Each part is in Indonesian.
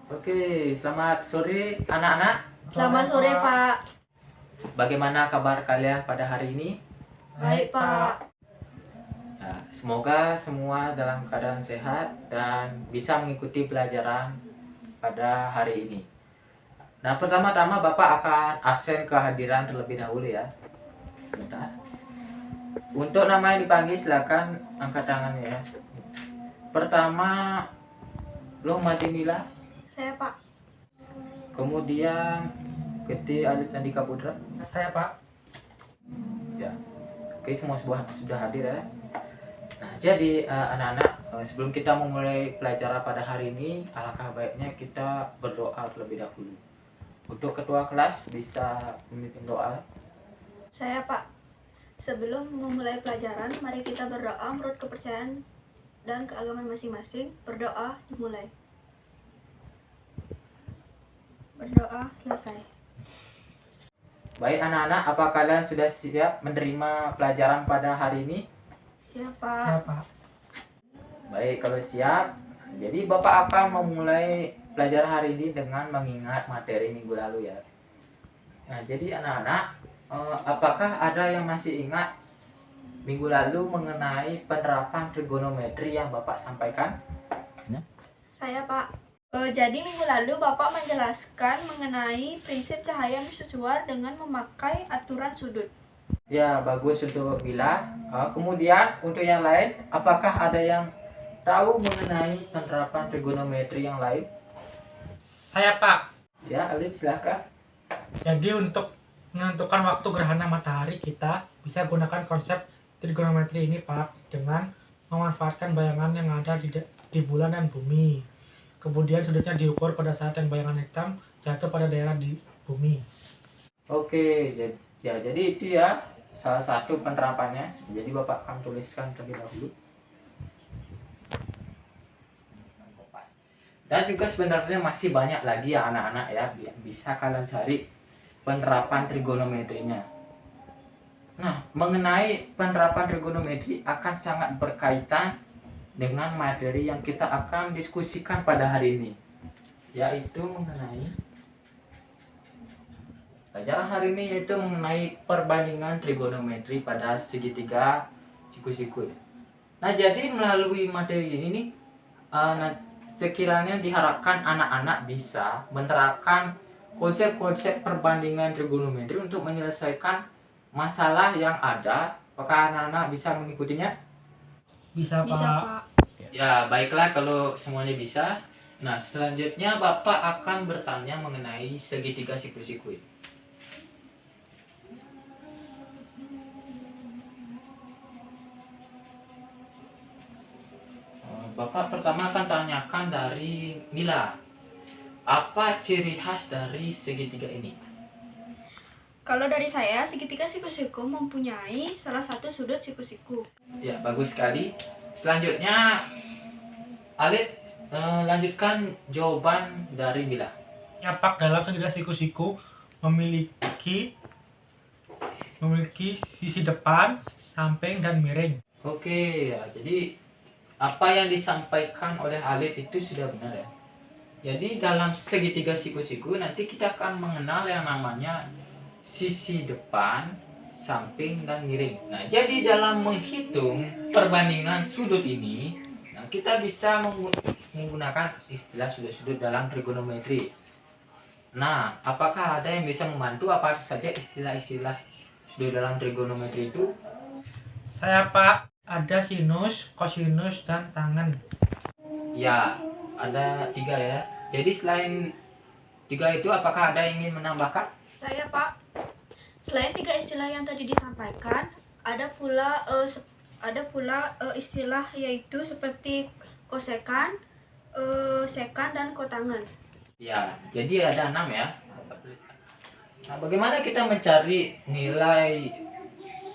Oke, selamat sore anak-anak. Selamat sore, Pak. Bagaimana kabar kalian pada hari ini? Baik, Pak. Nah, semoga semua dalam keadaan sehat dan bisa mengikuti pelajaran pada hari ini. Nah, pertama-tama Bapak akan absen kehadiran terlebih dahulu ya. Sebentar. Untuk nama yang dipanggil silakan angkat tangannya ya. Pertama, Lohmadi Mila. Saya, Pak. Kemudian Gede Alif Andika Putra. Saya, Pak. Ya. Oke, semua sudah hadir ya. Nah, jadi anak-anak, sebelum kita memulai pelajaran pada hari ini, alangkah baiknya kita berdoa terlebih dahulu. Untuk ketua kelas bisa memimpin doa. Saya, Pak. Sebelum memulai pelajaran, mari kita berdoa menurut kepercayaan dan keagamaan masing-masing. Berdoa dimulai. Berdoa selesai. Baik anak-anak, apa kalian sudah siap menerima pelajaran pada hari ini? Siapa? Saya, Pak. Baik, kalau siap, jadi Bapak akan memulai pelajaran hari ini dengan mengingat materi minggu lalu ya. Nah, jadi anak-anak, apakah ada yang masih ingat minggu lalu mengenai penerapan trigonometri yang Bapak sampaikan? Saya, Pak. Jadi minggu lalu Bapak menjelaskan mengenai prinsip cahaya mensusuar dengan memakai aturan sudut. Ya, bagus untuk Bila. Kemudian untuk yang lain, apakah ada yang tahu mengenai penerapan trigonometri yang lain? Saya, Pak. Ya, Alif silahkan. Jadi untuk menentukan waktu gerhana matahari kita bisa gunakan konsep trigonometri ini, Pak, dengan memanfaatkan bayangan yang ada di bulan dan bumi. Kemudian sudutnya diukur pada saat yang bayangan hitam jatuh pada daerah di bumi. Oke, jadi itu ya salah satu penerapannya. Jadi Bapak akan tuliskan terlebih dahulu. Dan juga sebenarnya masih banyak lagi ya anak-anak ya, bisa kalian cari penerapan trigonometrinya. Nah, mengenai penerapan trigonometri akan sangat berkaitan dengan materi yang kita akan diskusikan pada hari ini, yaitu mengenai pelajaran hari ini yaitu mengenai perbandingan trigonometri pada segitiga siku-siku. Nah, jadi melalui materi ini nih, sekiranya diharapkan anak-anak bisa menerapkan konsep-konsep perbandingan trigonometri untuk menyelesaikan masalah yang ada. Apakah anak-anak bisa mengikutinya? Bisa, Bisa, Pak. Pak. Ya, baiklah kalau semuanya bisa. Nah, selanjutnya Bapak akan bertanya mengenai segitiga siku-siku. Bapak pertama akan tanyakan dari Mila. Apa ciri khas dari segitiga ini? Kalau dari saya, segitiga siku-siku mempunyai salah satu sudut siku-siku. Ya, bagus sekali. Selanjutnya, Alif lanjutkan jawaban dari Mila. Ya, Pak, dalam segitiga siku-siku memiliki sisi depan, samping, dan miring. Oke, ya, jadi apa yang disampaikan oleh Alif itu sudah benar ya. Jadi dalam segitiga siku-siku nanti kita akan mengenal yang namanya sisi depan, samping, dan miring. Nah, jadi dalam menghitung perbandingan sudut ini, nah, kita bisa menggunakan istilah sudut-sudut dalam trigonometri. Nah, apakah ada yang bisa membantu apa saja istilah-istilah sudut dalam trigonometri itu? Saya, Pak. Ada sinus, kosinus, dan tangen. Ya, ada 3 ya. Jadi selain 3 itu, apakah ada yang ingin menambahkan? Saya, Pak. Selain 3 istilah yang tadi disampaikan, ada pula istilah yaitu seperti kosekan, sekan, dan kotangen. Ya, jadi ada 6 ya. Nah, bagaimana kita mencari nilai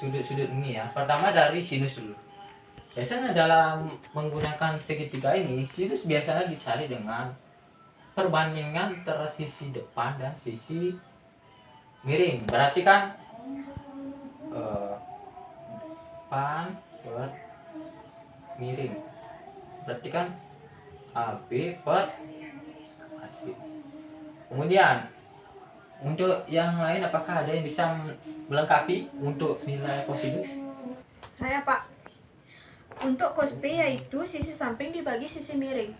sudut-sudut ini ya? Pertama dari sinus dulu. Biasanya dalam menggunakan segitiga ini, sinus biasanya dicari dengan perbandingan antara sisi depan dan sisi miring. Berarti kan depan per miring. Berarti kan AB per AC. Sip. Kemudian untuk yang lain apakah ada yang bisa melengkapi untuk nilai kosinus? Saya Pak. Untuk cos P yaitu sisi samping dibagi sisi miring.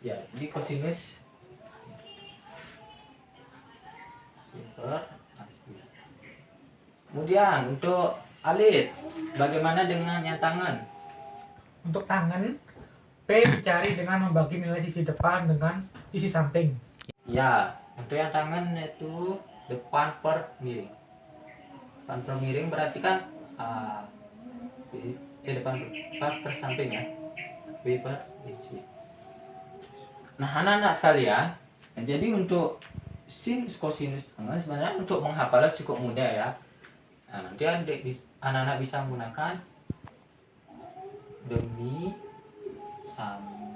Ya, jadi kosinus super asli. Kemudian untuk alit, bagaimana dengan yang tangan? Untuk tangan, P dicari dengan membagi nilai sisi depan dengan sisi samping. Ya, untuk yang tangan itu depan per miring. Depan per miring berarti kan depan per samping ya. B per C. Nah, anak-anak sekalian, jadi untuk sinus kosinus tangan sebenarnya untuk menghafalnya cukup mudah ya. Nah, nanti anak-anak bisa menggunakan demi sami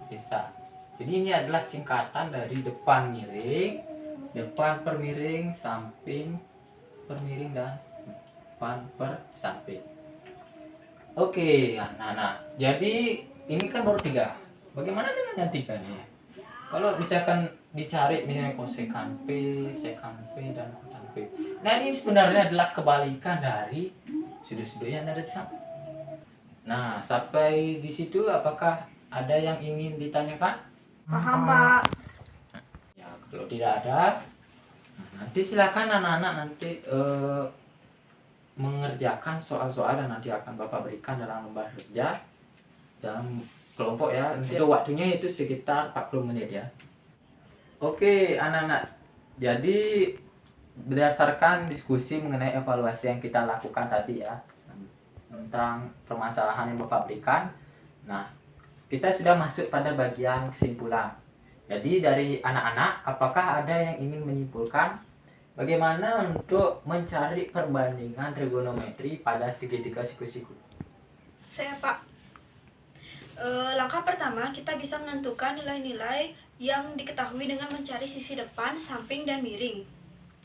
bisa. Jadi ini adalah singkatan dari depan miring, depan per miring, samping per miring, dan depan per samping. Oke, anak-anak. Jadi ini kan baru 3. Bagaimana dengan yang 3 nih? Kalau misalkan dicari misalnya kosekan P, sekan P, dan kotan P. Nah, ini sebenarnya adalah kebalikan dari sudut-sudut yang ada di samping. Nah, sampai di situ apakah ada yang ingin ditanyakan? Paham Pak. Ya, kalau tidak ada, nanti silakan anak-anak nanti mengerjakan soal-soal yang nanti akan Bapak berikan dalam lembar kerja dalam kelompok ya. Untuk waktunya itu sekitar 40 menit ya. Oke, anak-anak. Jadi berdasarkan diskusi mengenai evaluasi yang kita lakukan tadi ya, tentang permasalahan yang Bapak berikan. Nah, kita sudah masuk pada bagian kesimpulan. Jadi dari anak-anak, apakah ada yang ingin menyimpulkan bagaimana untuk mencari perbandingan trigonometri pada segitiga siku-siku? Saya Pak. Langkah pertama kita bisa menentukan nilai-nilai yang diketahui dengan mencari sisi depan, samping, dan miring.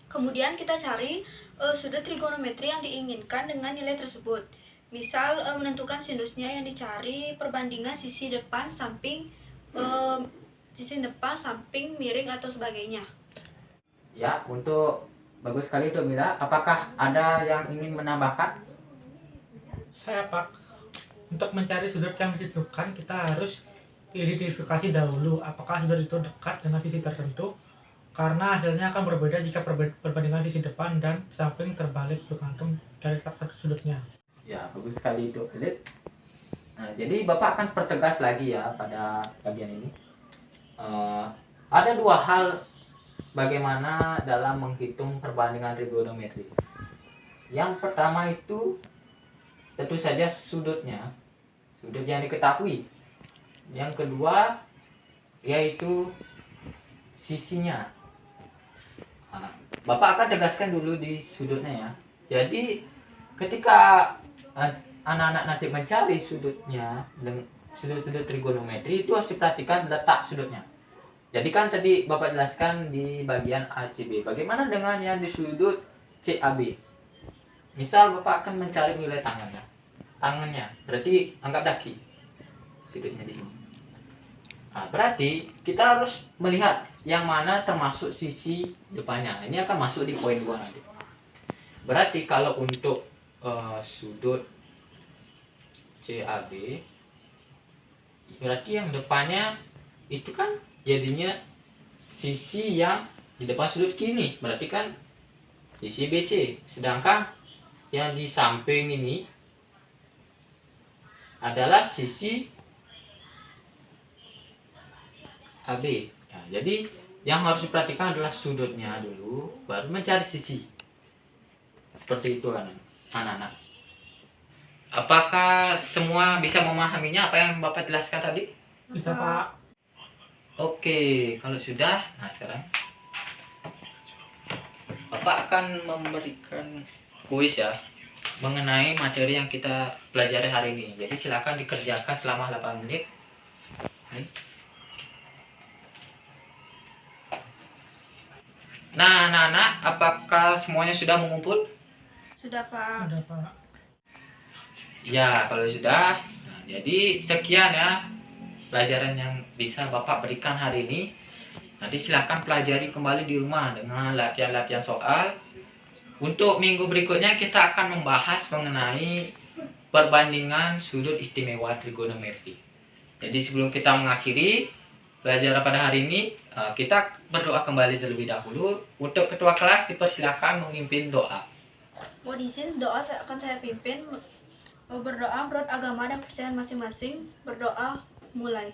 Kemudian kita cari sudut trigonometri yang diinginkan dengan nilai tersebut. Misal menentukan sinusnya yang dicari perbandingan sisi depan, samping, miring atau sebagainya. Ya, untuk bagus sekali itu Mila. Apakah ada yang ingin menambahkan? Saya Pak, untuk mencari sudut yang ditentukan kita harus identifikasi dahulu apakah sudut itu dekat dengan sisi tertentu, karena hasilnya akan berbeda jika perbandingan sisi depan dan samping terbalik bergantung dari letak sudutnya. Ya, bagus sekali itu Elit. Nah, jadi Bapak akan pertegas lagi ya pada bagian ini. Ada 2 hal bagaimana dalam menghitung perbandingan trigonometri. Yang pertama itu tentu saja sudutnya, sudut yang diketahui. Yang kedua yaitu sisinya. Bapak akan tegaskan dulu di sudutnya ya. Jadi ketika anak-anak nanti mencari sudutnya, sudut-sudut trigonometri itu harus diperhatikan letak sudutnya. Jadi kan tadi Bapak jelaskan di bagian ACB. Bagaimana dengan yang di sudut CAB? Misal Bapak akan mencari nilai tangannya. Tangannya, berarti anggap daki. Sudutnya di sini. Nah, berarti kita harus melihat yang mana termasuk sisi depannya. Ini akan masuk di poin 2 nanti. Berarti kalau untuk sudut CAB, berarti yang depannya itu kan jadinya sisi yang di depan sudut kini, berarti kan sisi BC. Sedangkan yang di samping ini adalah sisi AB. Ya, jadi yang harus diperhatikan adalah sudutnya dulu, baru mencari sisi. Seperti itu anak-anak. Apakah semua bisa memahaminya apa yang Bapak jelaskan tadi? Bisa Pak. Oke, kalau sudah, nah sekarang Bapak akan memberikan kuis ya mengenai materi yang kita pelajari hari ini. Jadi silakan dikerjakan selama 8 menit. Nah, anak-anak, apakah semuanya sudah mengumpul? Sudah Pak. Ada Pak. Ya, kalau sudah, nah, jadi sekian ya pelajaran yang bisa Bapak berikan hari ini. Nanti silahkan pelajari kembali di rumah dengan latihan-latihan soal. Untuk minggu berikutnya kita akan membahas mengenai perbandingan sudut istimewa trigonometri. Jadi sebelum kita mengakhiri pelajaran pada hari ini, kita berdoa kembali terlebih dahulu. Untuk ketua kelas dipersilakan memimpin doa. Mohon izin doa akan saya pimpin. Berdoa menurut agama dan kepercayaan masing-masing. Berdoa mulai.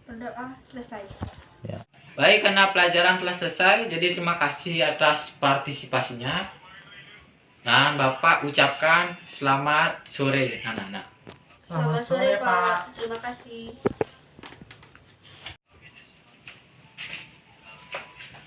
Berdoa selesai. Baik, karena pelajaran telah selesai, jadi terima kasih atas partisipasinya. Dan Bapak ucapkan selamat sore anak-anak. Selamat sore, Pak. Terima kasih.